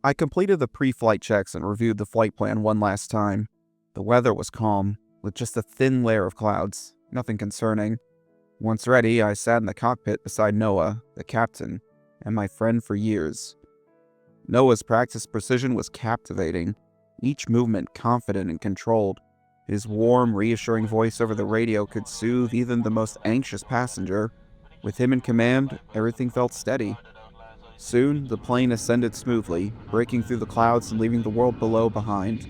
I completed the pre-flight checks and reviewed the flight plan one last time. The weather was calm, with just a thin layer of clouds, nothing concerning. Once ready, I sat in the cockpit beside Noah, the captain, and my friend for years. Noah's practiced precision was captivating, each movement confident and controlled. His warm, reassuring voice over the radio could soothe even the most anxious passenger. With him in command, everything felt steady. Soon, the plane ascended smoothly, breaking through the clouds and leaving the world below behind.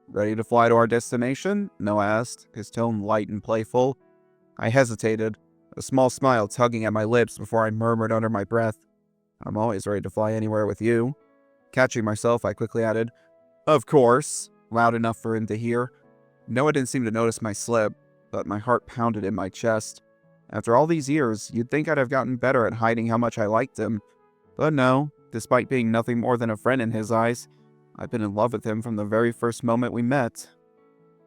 "Ready to fly to our destination?" Noah asked, his tone light and playful. I hesitated, a small smile tugging at my lips before I murmured under my breath, "I'm always ready to fly anywhere with you." Catching myself, I quickly added, "Of course," loud enough for him to hear. Noah didn't seem to notice my slip, but my heart pounded in my chest. After all these years, you'd think I'd have gotten better at hiding how much I liked him. But no, despite being nothing more than a friend in his eyes, I've been in love with him from the very first moment we met.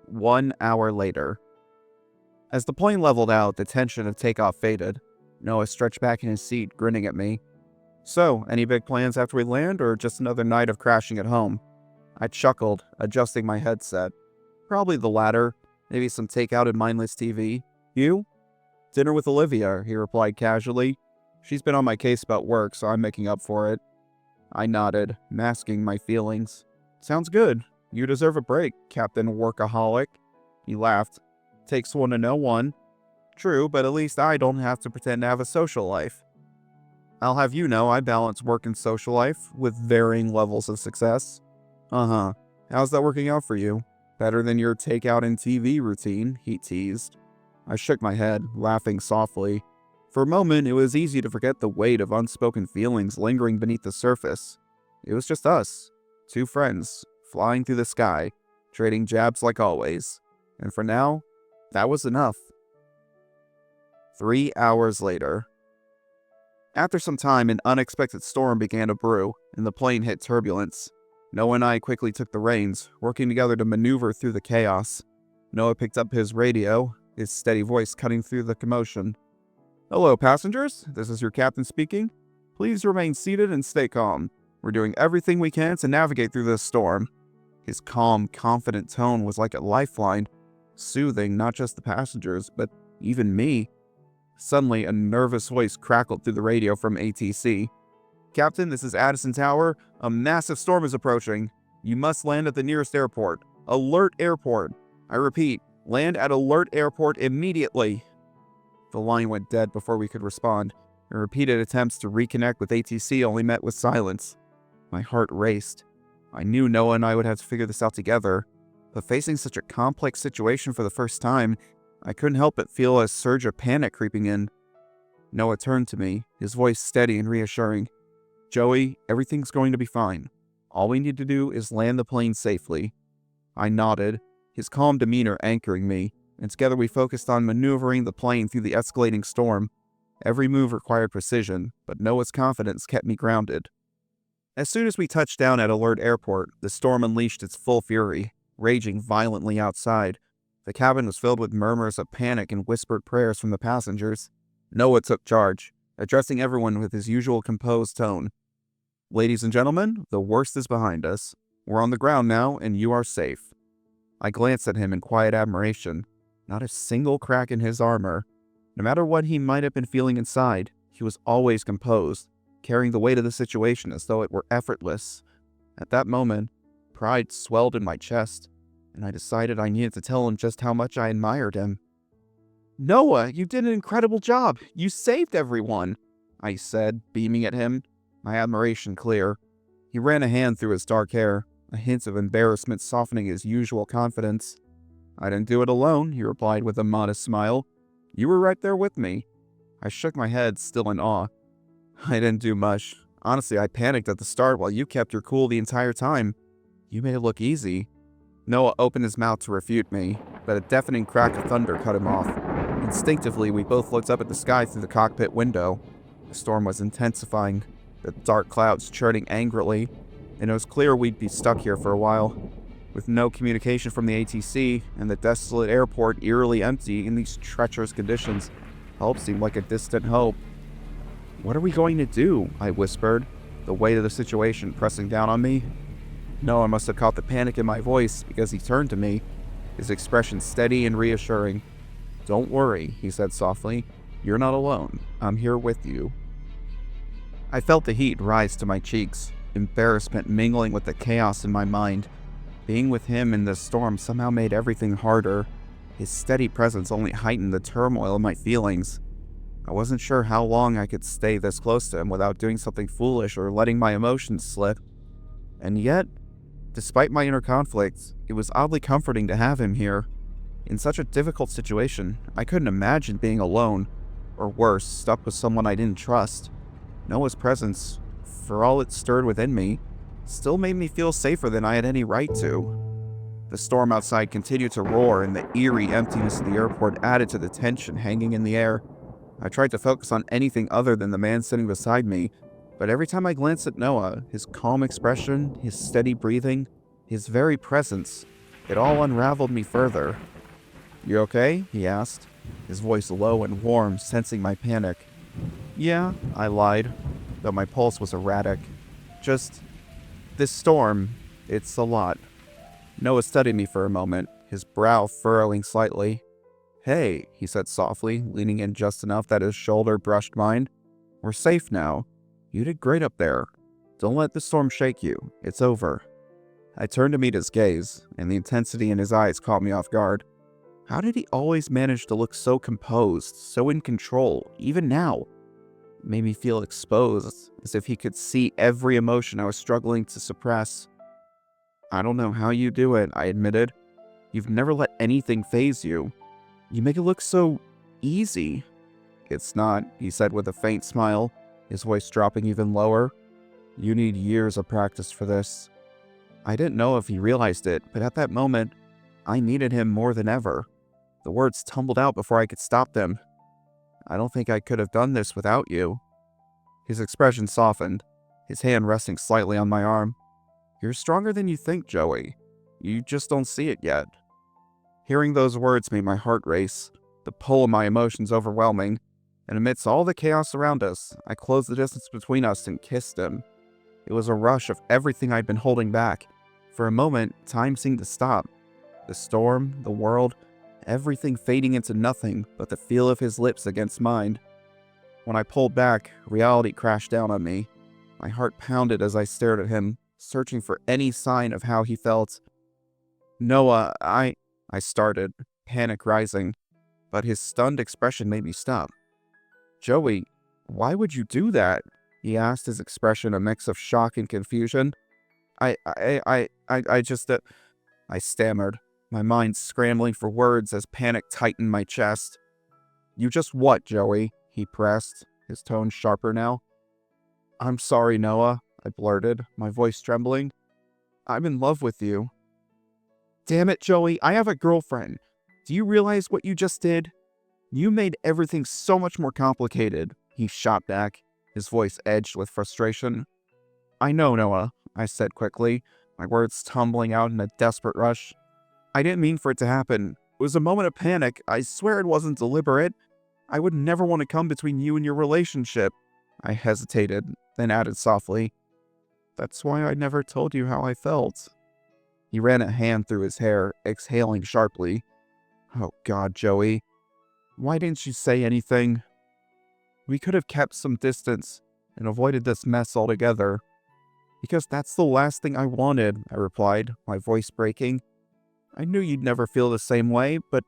1 hour later. As the plane leveled out, the tension of takeoff faded. Noah stretched back in his seat, grinning at me. "So, any big plans after we land, or just another night of crashing at home?" I chuckled, adjusting my headset. "Probably the latter. Maybe some takeout and mindless TV. You?" "Dinner with Olivia," he replied casually. "She's been on my case about work, so I'm making up for it." I nodded, masking my feelings. "Sounds good. You deserve a break, Captain Workaholic." He laughed. "Takes one to know one." "True, but at least I don't have to pretend to have a social life." "I'll have you know I balance work and social life, with varying levels of success." "Uh-huh. How's that working out for you?" "Better than your takeout and TV routine," he teased. I shook my head, laughing softly. For a moment, it was easy to forget the weight of unspoken feelings lingering beneath the surface. It was just us, two friends, flying through the sky, trading jabs like always. And for now, that was enough. 3 hours later. After some time, an unexpected storm began to brew, and the plane hit turbulence. Noah and I quickly took the reins, working together to maneuver through the chaos. Noah picked up his radio, his steady voice cutting through the commotion. "Hello, passengers. This is your captain speaking. Please remain seated and stay calm. We're doing everything we can to navigate through this storm." His calm, confident tone was like a lifeline, soothing not just the passengers, but even me. Suddenly, a nervous voice crackled through the radio from ATC. "Captain, this is Addison Tower. A massive storm is approaching. You must land at the nearest airport. Alert Airport. I repeat, land at Alert Airport immediately." The line went dead before we could respond, and repeated attempts to reconnect with ATC only met with silence. My heart raced. I knew Noah and I would have to figure this out together, but facing such a complex situation for the first time, I couldn't help but feel a surge of panic creeping in. Noah turned to me, his voice steady and reassuring. "Joey, everything's going to be fine. All we need to do is land the plane safely." I nodded, his calm demeanor anchoring me, and together we focused on maneuvering the plane through the escalating storm. Every move required precision, but Noah's confidence kept me grounded. As soon as we touched down at Alert Airport, the storm unleashed its full fury, raging violently outside. The cabin was filled with murmurs of panic and whispered prayers from the passengers. Noah took charge, addressing everyone with his usual composed tone. "Ladies and gentlemen, the worst is behind us. We're on the ground now, and you are safe." I glanced at him in quiet admiration. Not a single crack in his armor. No matter what he might have been feeling inside, he was always composed, carrying the weight of the situation as though it were effortless. At that moment, pride swelled in my chest, and I decided I needed to tell him just how much I admired him. "Noah, you did an incredible job. You saved everyone," I said, beaming at him, my admiration clear. He ran a hand through his dark hair, a hint of embarrassment softening his usual confidence. "I didn't do it alone," he replied with a modest smile. "You were right there with me." I shook my head, still in awe. "I didn't do much. Honestly, I panicked at the start while you kept your cool the entire time. You made it look easy." Noah opened his mouth to refute me, but a deafening crack of thunder cut him off. Instinctively, we both looked up at the sky through the cockpit window. The storm was intensifying, the dark clouds churning angrily, and it was clear we'd be stuck here for a while. With no communication from the ATC and the desolate airport eerily empty in these treacherous conditions, help seemed like a distant hope. "What are we going to do?" I whispered. the weight of the situation pressing down on me. Noah must have caught the panic in my voice because he turned to me, his expression steady and reassuring. "Don't worry," he said softly. "You're not alone. I'm here with you." I felt the heat rise to my cheeks, embarrassment mingling with the chaos in my mind. Being with him in this storm somehow made everything harder. His steady presence only heightened the turmoil in my feelings. I wasn't sure how long I could stay this close to him without doing something foolish or letting my emotions slip. And yet, despite my inner conflicts, it was oddly comforting to have him here. In such a difficult situation, I couldn't imagine being alone, or worse, stuck with someone I didn't trust. Noah's presence, for all it stirred within me, still made me feel safer than I had any right to. The storm outside continued to roar, and the eerie emptiness of the airport added to the tension hanging in the air. I tried to focus on anything other than the man sitting beside me, but every time I glanced at Noah, his calm expression, his steady breathing, his very presence, it all unraveled me further. "You okay?" he asked, his voice low and warm, sensing my panic. "Yeah," I lied, though my pulse was erratic. "Just, this storm, it's a lot." Noah studied me for a moment, his brow furrowing slightly. "Hey," he said softly, leaning in just enough that his shoulder brushed mine. "We're safe now. You did great up there. Don't let the storm shake you. It's over." I turned to meet his gaze, and the intensity in his eyes caught me off guard. How did he always manage to look so composed, so in control, even now? It made me feel exposed, as if he could see every emotion I was struggling to suppress. "I don't know how you do it," I admitted. "You've never let anything faze you. You make it look so easy." "It's not," he said with a faint smile, his voice dropping even lower. "You need years of practice for this." I didn't know if he realized it, but at that moment, I needed him more than ever. The words tumbled out before I could stop them. "I don't think I could have done this without you." His expression softened, his hand resting slightly on my arm. "You're stronger than you think, Joey. You just don't see it yet." Hearing those words made my heart race, the pull of my emotions overwhelming, and amidst all the chaos around us, I closed the distance between us and kissed him. It was a rush of everything I'd been holding back. For a moment, time seemed to stop. The storm, the world, everything fading into nothing but the feel of his lips against mine. When I pulled back, reality crashed down on me. My heart pounded as I stared at him, searching for any sign of how he felt. "Noah, I started, panic rising, but his stunned expression made me stop. "Joey, why would you do that?" he asked, his expression a mix of shock and confusion. I just, I stammered, my mind scrambling for words as panic tightened my chest. "You just what, Joey?" he pressed, his tone sharper now. "I'm sorry, Noah," I blurted, my voice trembling. "I'm in love with you." "Damn it, Joey, I have a girlfriend. Do you realize what you just did? You made everything so much more complicated," he shot back, his voice edged with frustration. "I know, Noah," I said quickly, my words tumbling out in a desperate rush. "I didn't mean for it to happen. It was a moment of panic. I swear it wasn't deliberate. I would never want to come between you and your relationship." I hesitated, then added softly, "That's why I never told you how I felt." He ran a hand through his hair, exhaling sharply. "Oh God, Joey. Why didn't you say anything? We could have kept some distance and avoided this mess altogether." "Because that's the last thing I wanted," I replied, my voice breaking. "I knew you'd never feel the same way, but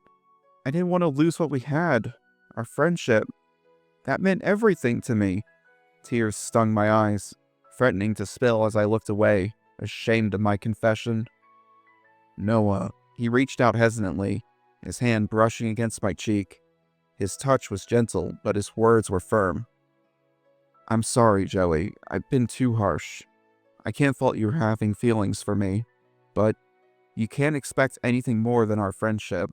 I didn't want to lose what we had, our friendship. That meant everything to me." Tears stung my eyes, threatening to spill as I looked away, ashamed of my confession. "Noah." He reached out hesitantly, his hand brushing against my cheek. His touch was gentle, but his words were firm. "I'm sorry, Joey. I've been too harsh. I can't fault you having feelings for me, but you can't expect anything more than our friendship."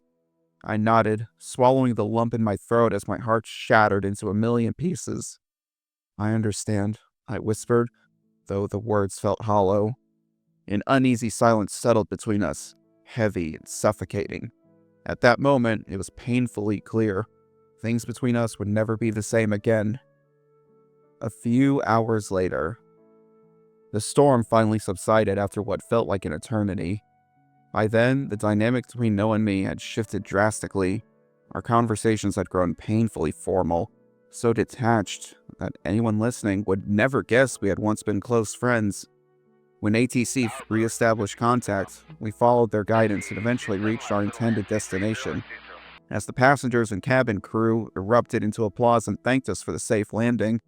I nodded, swallowing the lump in my throat as my heart shattered into a million pieces. "I understand," I whispered, though the words felt hollow. An uneasy silence settled between us, heavy and suffocating. At that moment, it was painfully clear. Things between us would never be the same again. A few hours later. The storm finally subsided after what felt like an eternity. By then, the dynamic between Noah and me had shifted drastically. Our conversations had grown painfully formal, so detached that anyone listening would never guess we had once been close friends. When ATC re-established contact, we followed their guidance and eventually reached our intended destination. As the passengers and cabin crew erupted into applause and thanked us for the safe landing,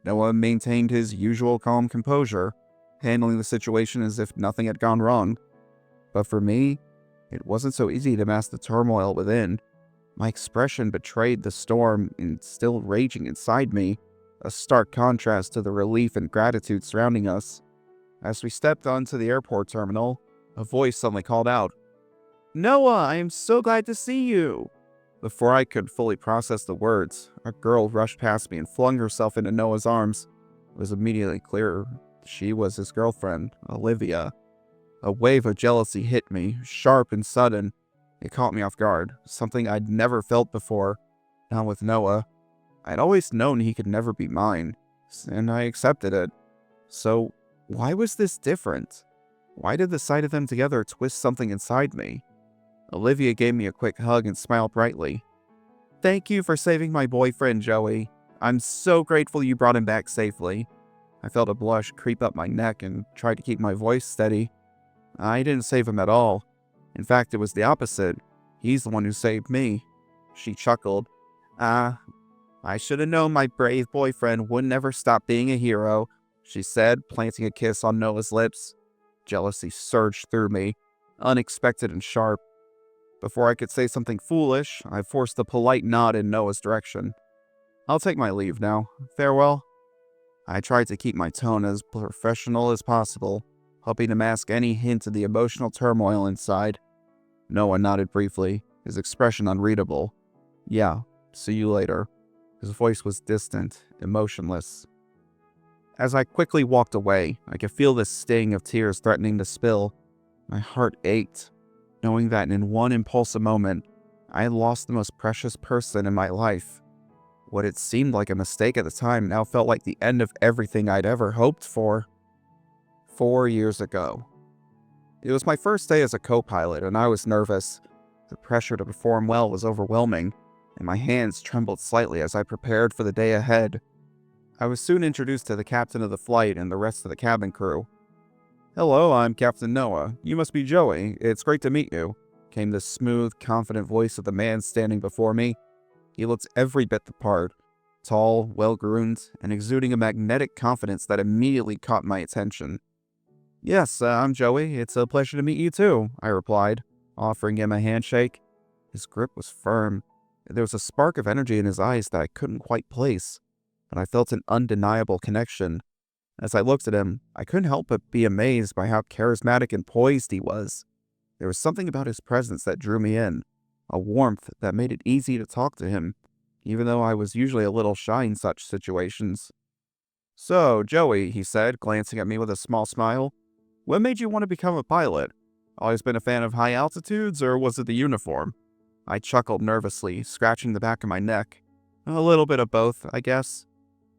Noah maintained his usual calm composure, handling the situation as if nothing had gone wrong. But for me, it wasn't so easy to mask the turmoil within. My expression betrayed the storm still raging inside me, a stark contrast to the relief and gratitude surrounding us. As we stepped onto the airport terminal, a voice suddenly called out, "Noah, I am so glad to see you!" Before I could fully process the words, a girl rushed past me and flung herself into Noah's arms. It was immediately clear she was his girlfriend, Olivia. A wave of jealousy hit me, sharp and sudden. It caught me off guard, something I'd never felt before, not with Noah. I'd always known he could never be mine, and I accepted it. So, why was this different? Why did the sight of them together twist something inside me? Olivia gave me a quick hug and smiled brightly. "Thank you for saving my boyfriend, Joey. I'm so grateful you brought him back safely." I felt a blush creep up my neck and tried to keep my voice steady. I didn't save him at all. In fact, it was the opposite. He's the one who saved me. She chuckled. I should have known my brave boyfriend wouldn't ever stop being a hero," she said, planting a kiss on Noah's lips. Jealousy surged through me, unexpected and sharp. Before I could say something foolish, I forced a polite nod in Noah's direction. "I'll take my leave now. Farewell." I tried to keep my tone as professional as possible, hoping to mask any hint of the emotional turmoil inside. Noah nodded briefly, his expression unreadable. "Yeah, see you later." His voice was distant, emotionless. As I quickly walked away, I could feel the sting of tears threatening to spill. My heart ached, knowing that in one impulsive moment, I had lost the most precious person in my life. What had seemed like a mistake at the time now felt like the end of everything I'd ever hoped for. 4 years ago. It was my first day as a co-pilot, and I was nervous. The pressure to perform well was overwhelming, and my hands trembled slightly as I prepared for the day ahead. I was soon introduced to the captain of the flight and the rest of the cabin crew. "Hello, I'm Captain Noah. You must be Joey. It's great to meet you," came the smooth, confident voice of the man standing before me. He looked every bit the part, tall, well-groomed, and exuding a magnetic confidence that immediately caught my attention. "Yes, I'm Joey. It's a pleasure to meet you too," I replied, offering him a handshake. His grip was firm. There was a spark of energy in his eyes that I couldn't quite place, but I felt an undeniable connection. As I looked at him, I couldn't help but be amazed by how charismatic and poised he was. There was something about his presence that drew me in, a warmth that made it easy to talk to him, even though I was usually a little shy in such situations. "So, Joey," he said, glancing at me with a small smile, "what made you want to become a pilot? Always been a fan of high altitudes, or was it the uniform?" I chuckled nervously, scratching the back of my neck. "A little bit of both, I guess.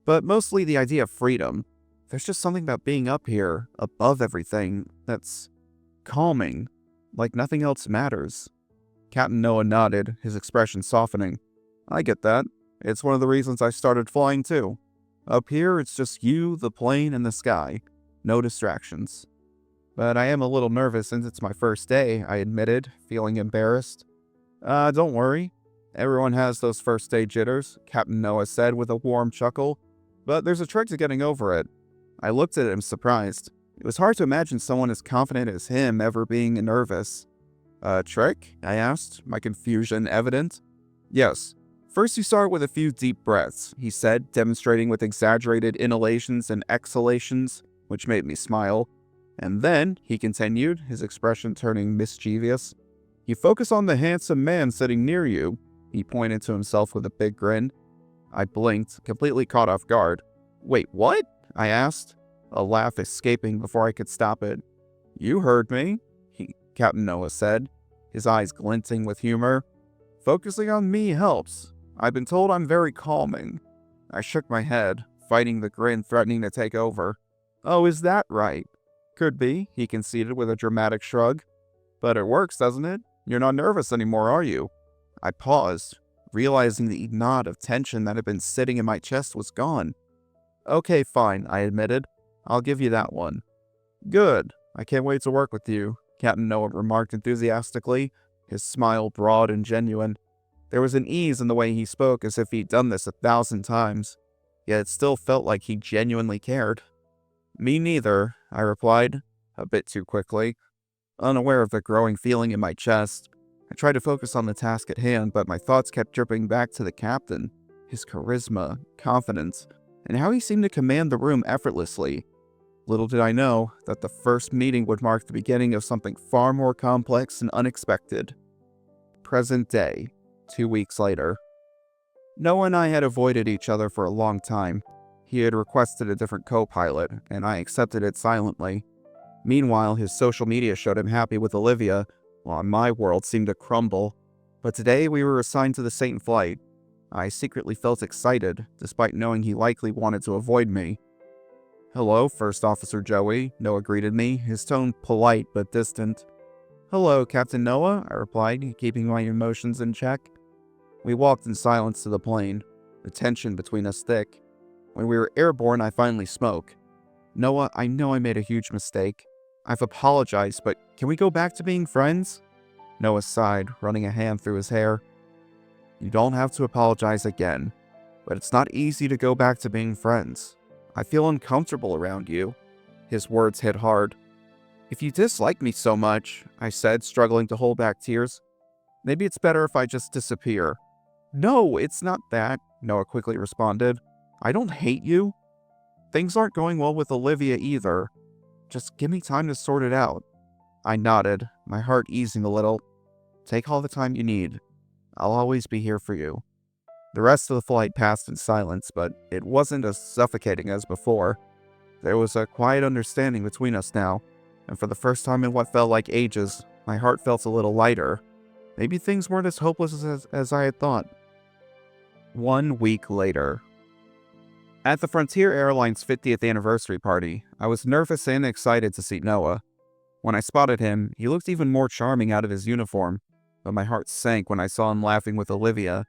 But mostly the idea of freedom. There's just something about being up here, above everything, that's calming, like nothing else matters." Captain Noah nodded, his expression softening. "I get that. It's one of the reasons I started flying too. Up here, it's just you, the plane, and the sky. No distractions. But I am a little nervous since it's my first day," I admitted, feeling embarrassed. Don't worry. Everyone has those first day jitters," Captain Noah said with a warm chuckle. "But there's a trick to getting over it." I looked at him surprised. It was hard to imagine someone as confident as him ever being nervous. "A trick?" I asked, my confusion evident. "Yes. First you start with a few deep breaths," he said, demonstrating with exaggerated inhalations and exhalations, which made me smile. "And then," he continued, his expression turning mischievous, "you focus on the handsome man sitting near you." He pointed to himself with a big grin. I blinked, completely caught off guard. "Wait, what?" I asked, a laugh escaping before I could stop it. "You heard me," Captain Noah said, his eyes glinting with humor. "Focusing on me helps. I've been told I'm very calming." I shook my head, fighting the grin threatening to take over. Oh, is that right? Could be, he conceded with a dramatic shrug. But it works, doesn't it? You're not nervous anymore, are you? I paused, realizing the knot of tension that had been sitting in my chest was gone. Okay, fine, I admitted. I'll give you that one. Good. I can't wait to work with you, Captain Noah remarked enthusiastically, his smile broad and genuine. There was an ease in the way he spoke as if he'd done this 1,000 times, yet it still felt like he genuinely cared. Me neither, I replied, a bit too quickly. Unaware of the growing feeling in my chest, I tried to focus on the task at hand, but my thoughts kept dripping back to the captain, his charisma, confidence, and how he seemed to command the room effortlessly. Little did I know that the first meeting would mark the beginning of something far more complex and unexpected. Present day, 2 weeks later. Noah and I had avoided each other for a long time. He had requested a different co-pilot, and I accepted it silently. Meanwhile, his social media showed him happy with Olivia, while my world seemed to crumble. But today we were assigned to the same flight. I secretly felt excited, despite knowing he likely wanted to avoid me. Hello, First Officer Joey, Noah greeted me, his tone polite but distant. Hello, Captain Noah, I replied, keeping my emotions in check. We walked in silence to the plane, the tension between us thick. When we were airborne, I finally spoke. Noah, I know I made a huge mistake. I've apologized, but can we go back to being friends? Noah sighed, running a hand through his hair. You don't have to apologize again, but it's not easy to go back to being friends. I feel uncomfortable around you. His words hit hard. If you dislike me so much, I said, struggling to hold back tears, maybe it's better if I just disappear. No, it's not that, Noah quickly responded. I don't hate you. Things aren't going well with Olivia either. Just give me time to sort it out. I nodded, my heart easing a little. Take all the time you need. I'll always be here for you. The rest of the flight passed in silence, but it wasn't as suffocating as before. There was a quiet understanding between us now, and for the first time in what felt like ages, my heart felt a little lighter. Maybe things weren't as hopeless as I had thought. 1 week later. At the Frontier Airlines 50th anniversary party, I was nervous and excited to see Noah. When I spotted him, he looked even more charming out of his uniform, but my heart sank when I saw him laughing with Olivia.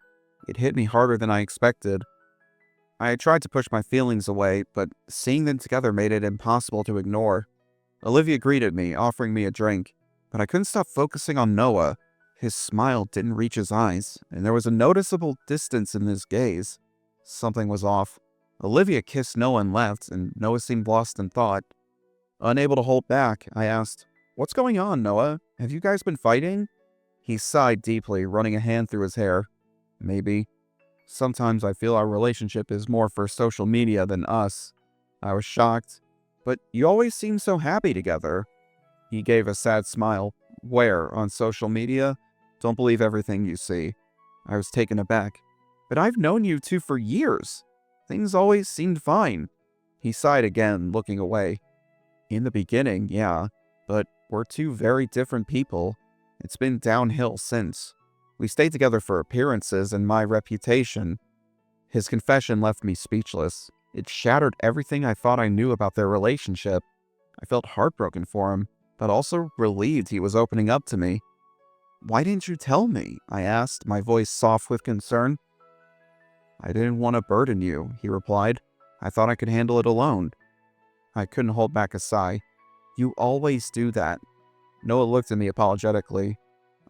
It hit me harder than I expected. I had tried to push my feelings away, but seeing them together made it impossible to ignore. Olivia greeted me, offering me a drink, but I couldn't stop focusing on Noah. His smile didn't reach his eyes, and there was a noticeable distance in his gaze. Something was off. Olivia kissed Noah and left, and Noah seemed lost in thought. Unable to hold back, I asked, What's going on, Noah? Have you guys been fighting? He sighed deeply, running a hand through his hair. Maybe. Sometimes I feel our relationship is more for social media than us. I was shocked. But you always seem so happy together. He gave a sad smile. Where? On social media? Don't believe everything you see. I was taken aback. But I've known you two for years. Things always seemed fine. He sighed again, looking away. In the beginning, yeah. But we're two very different people. It's been downhill since. We stayed together for appearances and my reputation. His confession left me speechless. It shattered everything I thought I knew about their relationship. I felt heartbroken for him, but also relieved he was opening up to me. Why didn't you tell me? I asked, my voice soft with concern. I didn't want to burden you, he replied. I thought I could handle it alone. I couldn't hold back a sigh. You always do that. Noah looked at me apologetically.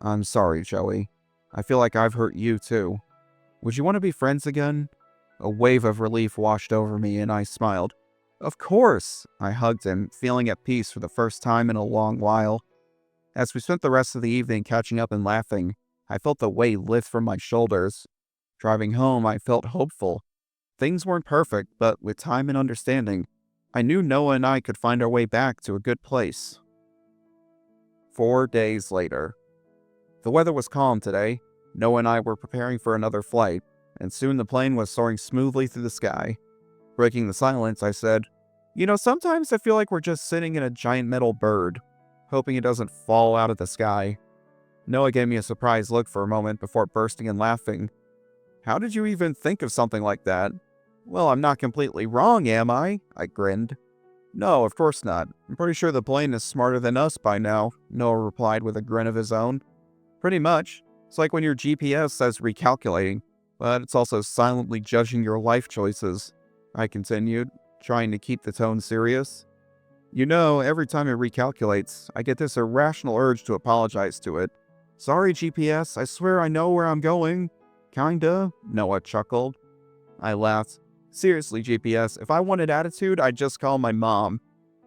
I'm sorry, Joey. I feel like I've hurt you too. Would you want to be friends again? A wave of relief washed over me and I smiled. Of course! I hugged him, feeling at peace for the first time in a long while. As we spent the rest of the evening catching up and laughing, I felt the weight lift from my shoulders. Driving home, I felt hopeful. Things weren't perfect, but with time and understanding, I knew Noah and I could find our way back to a good place. 4 days later. The weather was calm today. Noah and I were preparing for another flight, and soon the plane was soaring smoothly through the sky. Breaking the silence, I said, sometimes I feel like we're just sitting in a giant metal bird, hoping it doesn't fall out of the sky. Noah gave me a surprised look for a moment before bursting in laughing. How did you even think of something like that? Well, I'm not completely wrong, am I? I grinned. No, of course not. I'm pretty sure the plane is smarter than us by now, Noah replied with a grin of his own. Pretty much. It's like when your GPS says recalculating, but it's also silently judging your life choices, I continued, trying to keep the tone serious. You know, every time it recalculates, I get this irrational urge to apologize to it. Sorry, GPS, I swear I know where I'm going. Kinda, Noah chuckled. I laughed. Seriously, GPS, if I wanted attitude, I'd just call my mom.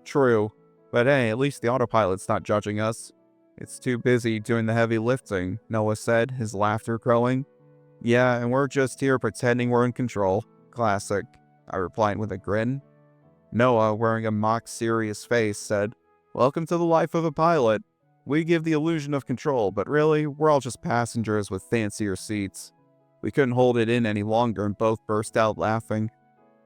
True, but hey, at least the autopilot's not judging us. It's too busy doing the heavy lifting, Noah said, his laughter growing. Yeah, and we're just here pretending we're in control. Classic, I replied with a grin. Noah, wearing a mock serious face, said, Welcome to the life of a pilot. We give the illusion of control, but really, we're all just passengers with fancier seats. We couldn't hold it in any longer and both burst out laughing.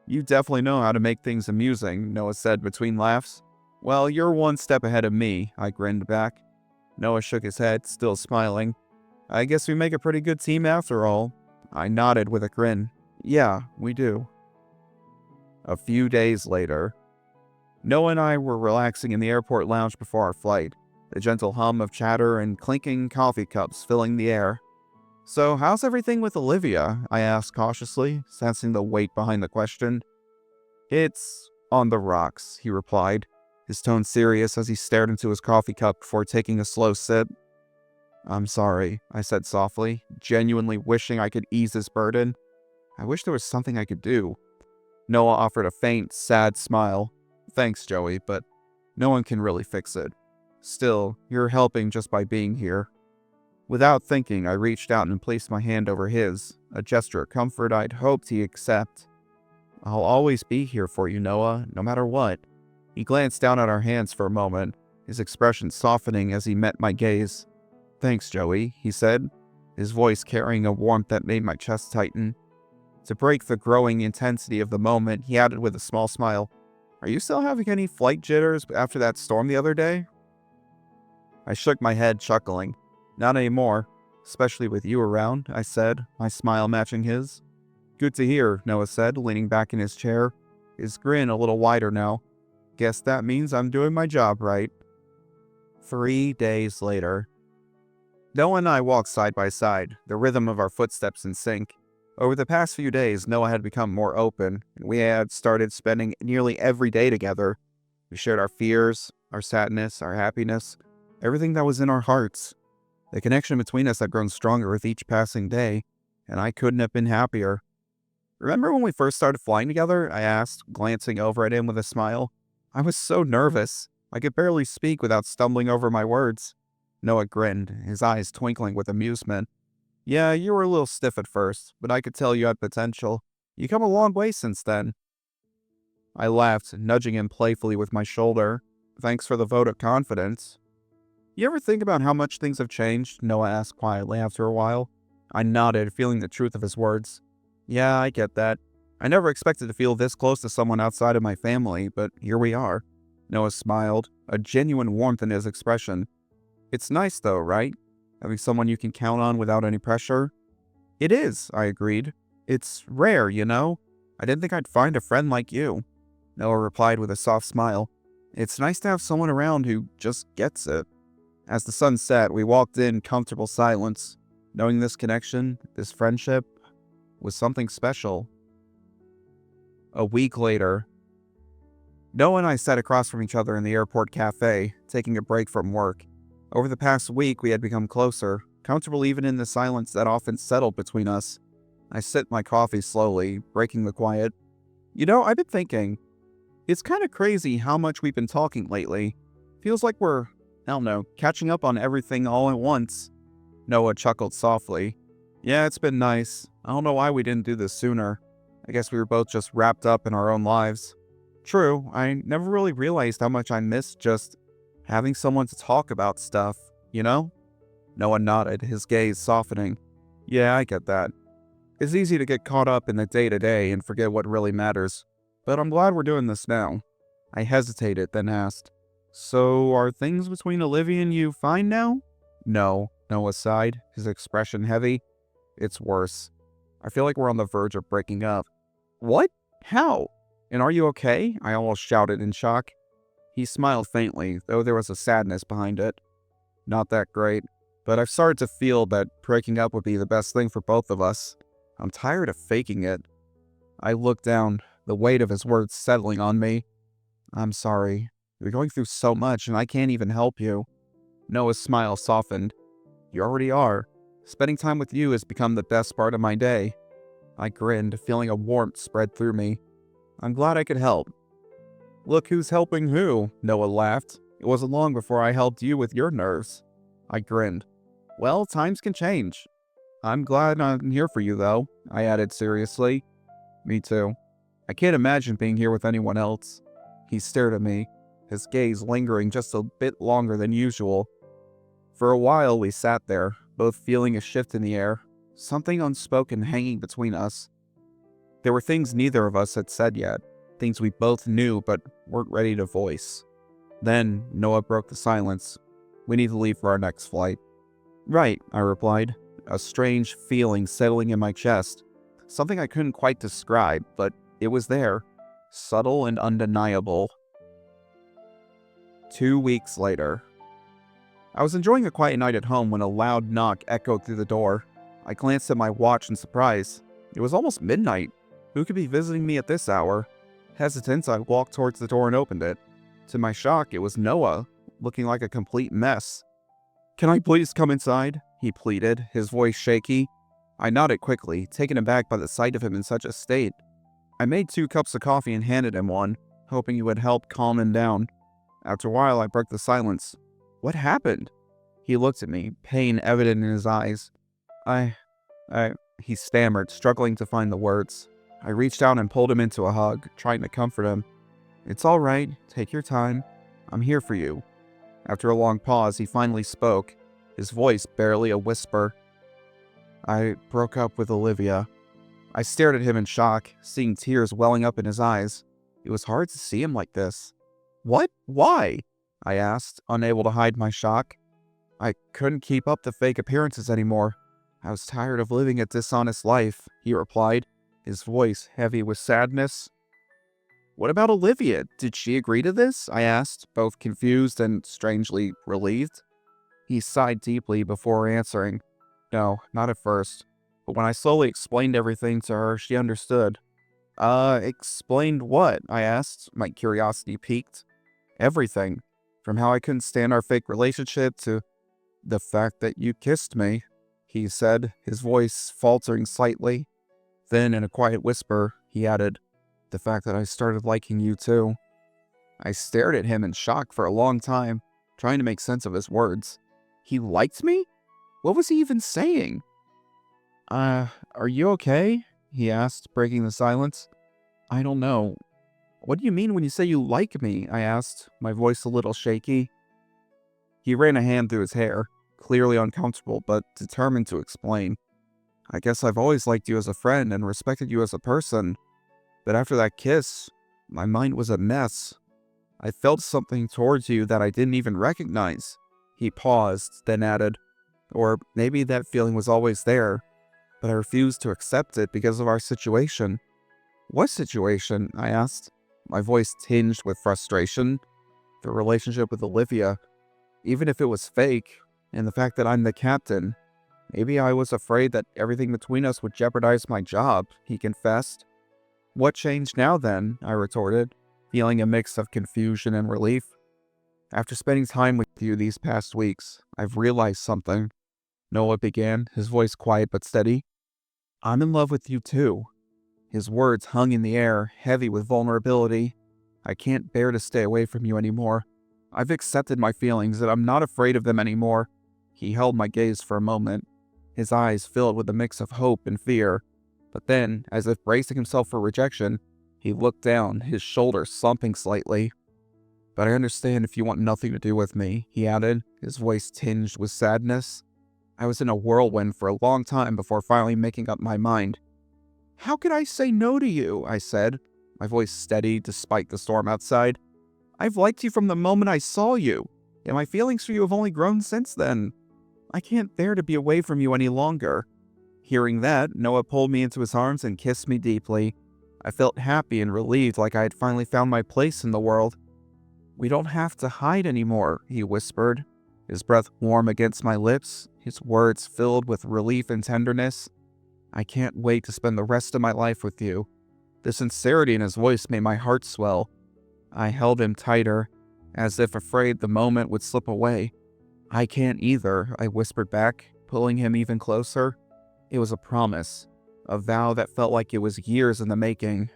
You definitely know how to make things amusing, Noah said between laughs. Well, you're one step ahead of me, I grinned back. Noah shook his head, still smiling. I guess we make a pretty good team after all. I nodded with a grin. Yeah, we do. A few days later, Noah and I were relaxing in the airport lounge before our flight, the gentle hum of chatter and clinking coffee cups filling the air. So, how's everything with Olivia? I asked cautiously, sensing the weight behind the question. It's on the rocks, he replied, his tone serious as he stared into his coffee cup before taking a slow sip. I'm sorry, I said softly, genuinely wishing I could ease his burden. I wish there was something I could do. Noah offered a faint, sad smile. Thanks, Joey, but no one can really fix it. Still, you're helping just by being here. Without thinking, I reached out and placed my hand over his, a gesture of comfort I'd hoped he'd accept. I'll always be here for you, Noah, no matter what. He glanced down at our hands for a moment, his expression softening as he met my gaze. Thanks, Joey, he said, his voice carrying a warmth that made my chest tighten. To break the growing intensity of the moment, he added with a small smile, Are you still having any flight jitters after that storm the other day? I shook my head, chuckling. Not anymore, especially with you around, I said, my smile matching his. Good to hear, Noah said, leaning back in his chair, his grin a little wider now. Guess that means I'm doing my job right. 3 days later. Noah and I walked side by side, the rhythm of our footsteps in sync. Over the past few days, Noah had become more open, and we had started spending nearly every day together. We shared our fears, our sadness, our happiness, everything that was in our hearts. The connection between us had grown stronger with each passing day, and I couldn't have been happier. Remember when we first started flying together? I asked, glancing over at him with a smile. I was so nervous. I could barely speak without stumbling over my words. Noah grinned, his eyes twinkling with amusement. Yeah, you were a little stiff at first, but I could tell you had potential. You come a long way since then. I laughed, nudging him playfully with my shoulder. Thanks for the vote of confidence. You ever think about how much things have changed? Noah asked quietly after a while. I nodded, feeling the truth of his words. Yeah, I get that. I never expected to feel this close to someone outside of my family, but here we are. Noah smiled, a genuine warmth in his expression. It's nice though, right? Having someone you can count on without any pressure. It is, I agreed. It's rare, you know? I didn't think I'd find a friend like you. Noah replied with a soft smile. It's nice to have someone around who just gets it. As the sun set, we walked in comfortable silence, knowing this connection, this friendship, was something special. A week later, Noah and I sat across from each other in the airport cafe, taking a break from work. Over the past week, we had become closer, comfortable even in the silence that often settled between us. I sipped my coffee slowly, breaking the quiet. You know, I've been thinking, it's kind of crazy how much we've been talking lately. Feels like we're, I don't know, catching up on everything all at once. Noah chuckled softly. Yeah, it's been nice. I don't know why we didn't do this sooner. I guess we were both just wrapped up in our own lives. True, I never really realized how much I missed just having someone to talk about stuff, you know? Noah nodded, his gaze softening. Yeah, I get that. It's easy to get caught up in the day-to-day and forget what really matters. But I'm glad we're doing this now. I hesitated, then asked, So, are things between Olivia and you fine now? No, Noah sighed, his expression heavy. It's worse. I feel like we're on the verge of breaking up. What? How? And are you okay? I almost shouted in shock. He smiled faintly, though there was a sadness behind it. Not that great, but I've started to feel that breaking up would be the best thing for both of us. I'm tired of faking it. I looked down, the weight of his words settling on me. I'm sorry. You're going through so much and I can't even help you. Noah's smile softened. You already are. Spending time with you has become the best part of my day. I grinned, feeling a warmth spread through me. I'm glad I could help. Look who's helping who, Noah laughed. It wasn't long before I helped you with your nerves. I grinned. Well, times can change. I'm glad I'm here for you, though, I added seriously. Me too. I can't imagine being here with anyone else. He stared at me, his gaze lingering just a bit longer than usual. For a while, we sat there, both feeling a shift in the air, something unspoken hanging between us. There were things neither of us had said yet, things we both knew but weren't ready to voice. Then, Noah broke the silence. We need to leave for our next flight. Right, I replied, a strange feeling settling in my chest. Something I couldn't quite describe, but it was there, subtle and undeniable. 2 weeks later. I was enjoying a quiet night at home when a loud knock echoed through the door. I glanced at my watch in surprise. It was almost midnight. Who could be visiting me at this hour? Hesitant, I walked towards the door and opened it. To my shock, it was Noah, looking like a complete mess. Can I please come inside? He pleaded, his voice shaky. I nodded quickly, taken aback by the sight of him in such a state. I made 2 cups of coffee and handed him one, hoping it would help calm him down. After a while, I broke the silence. What happened? He looked at me, pain evident in his eyes. He stammered, struggling to find the words. I reached out and pulled him into a hug, trying to comfort him. It's all right. Take your time. I'm here for you. After a long pause, he finally spoke, his voice barely a whisper. I broke up with Olivia. I stared at him in shock, seeing tears welling up in his eyes. It was hard to see him like this. What? Why? I asked, unable to hide my shock. I couldn't keep up the fake appearances anymore. I was tired of living a dishonest life, he replied, his voice heavy with sadness. What about Olivia? Did she agree to this? I asked, both confused and strangely relieved. He sighed deeply before answering. No, not at first. But when I slowly explained everything to her, she understood. Explained what? I asked, my curiosity piqued. Everything. From how I couldn't stand our fake relationship to the fact that you kissed me, he said, his voice faltering slightly. Then, in a quiet whisper, he added, the fact that I started liking you too. I stared at him in shock for a long time, trying to make sense of his words. He liked me? What was he even saying? Are you okay? He asked, breaking the silence. I don't know. What do you mean when you say you like me? I asked, my voice a little shaky. He ran a hand through his hair, clearly uncomfortable, but determined to explain. I guess I've always liked you as a friend and respected you as a person. But after that kiss, my mind was a mess. I felt something towards you that I didn't even recognize. He paused, then added, or maybe that feeling was always there, but I refused to accept it because of our situation. What situation? I asked, my voice tinged with frustration. The relationship with Olivia, even if it was fake, and the fact that I'm the captain. Maybe I was afraid that everything between us would jeopardize my job, he confessed. What changed now then? I retorted, feeling a mix of confusion and relief. After spending time with you these past weeks, I've realized something. Noah began, his voice quiet but steady. I'm in love with you too. His words hung in the air, heavy with vulnerability. I can't bear to stay away from you anymore. I've accepted my feelings and I'm not afraid of them anymore. He held my gaze for a moment, his eyes filled with a mix of hope and fear. But then, as if bracing himself for rejection, he looked down, his shoulders slumping slightly. But I understand if you want nothing to do with me, he added, his voice tinged with sadness. I was in a whirlwind for a long time before finally making up my mind. How could I say no to you? I said, my voice steady despite the storm outside. I've liked you from the moment I saw you, and my feelings for you have only grown since then. I can't bear to be away from you any longer. Hearing that, Noah pulled me into his arms and kissed me deeply. I felt happy and relieved, like I had finally found my place in the world. "We don't have to hide anymore," he whispered, his breath warm against my lips, his words filled with relief and tenderness. "I can't wait to spend the rest of my life with you." The sincerity in his voice made my heart swell. I held him tighter, as if afraid the moment would slip away. "I can't either," I whispered back, pulling him even closer. It was a promise, a vow that felt like it was years in the making.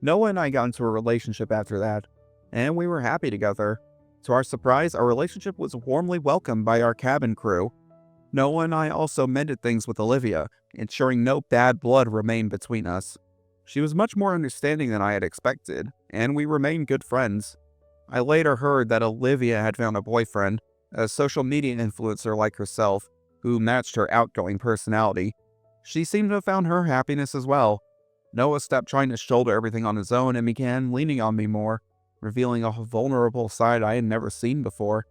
Noah and I got into a relationship after that, and we were happy together. To our surprise, our relationship was warmly welcomed by our cabin crew. Noah and I also mended things with Olivia, ensuring no bad blood remained between us. She was much more understanding than I had expected, and we remained good friends. I later heard that Olivia had found a boyfriend, a social media influencer like herself, who matched her outgoing personality. She seemed to have found her happiness as well. Noah stopped trying to shoulder everything on his own and began leaning on me more, revealing a vulnerable side I had never seen before.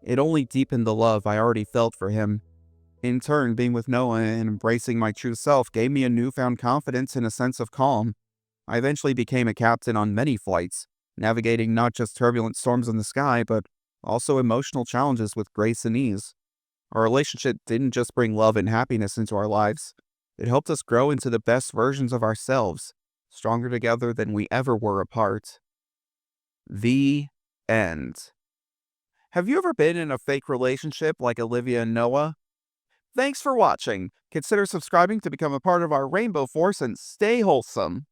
It only deepened the love I already felt for him. In turn, being with Noah and embracing my true self gave me a newfound confidence and a sense of calm. I eventually became a captain on many flights, navigating not just turbulent storms in the sky, but also emotional challenges with grace and ease. Our relationship didn't just bring love and happiness into our lives, it helped us grow into the best versions of ourselves, stronger together than we ever were apart. The end. Have you ever been in a fake relationship like Olivia and Noah? Thanks for watching. Consider subscribing to become a part of our Rainbow Force and stay wholesome.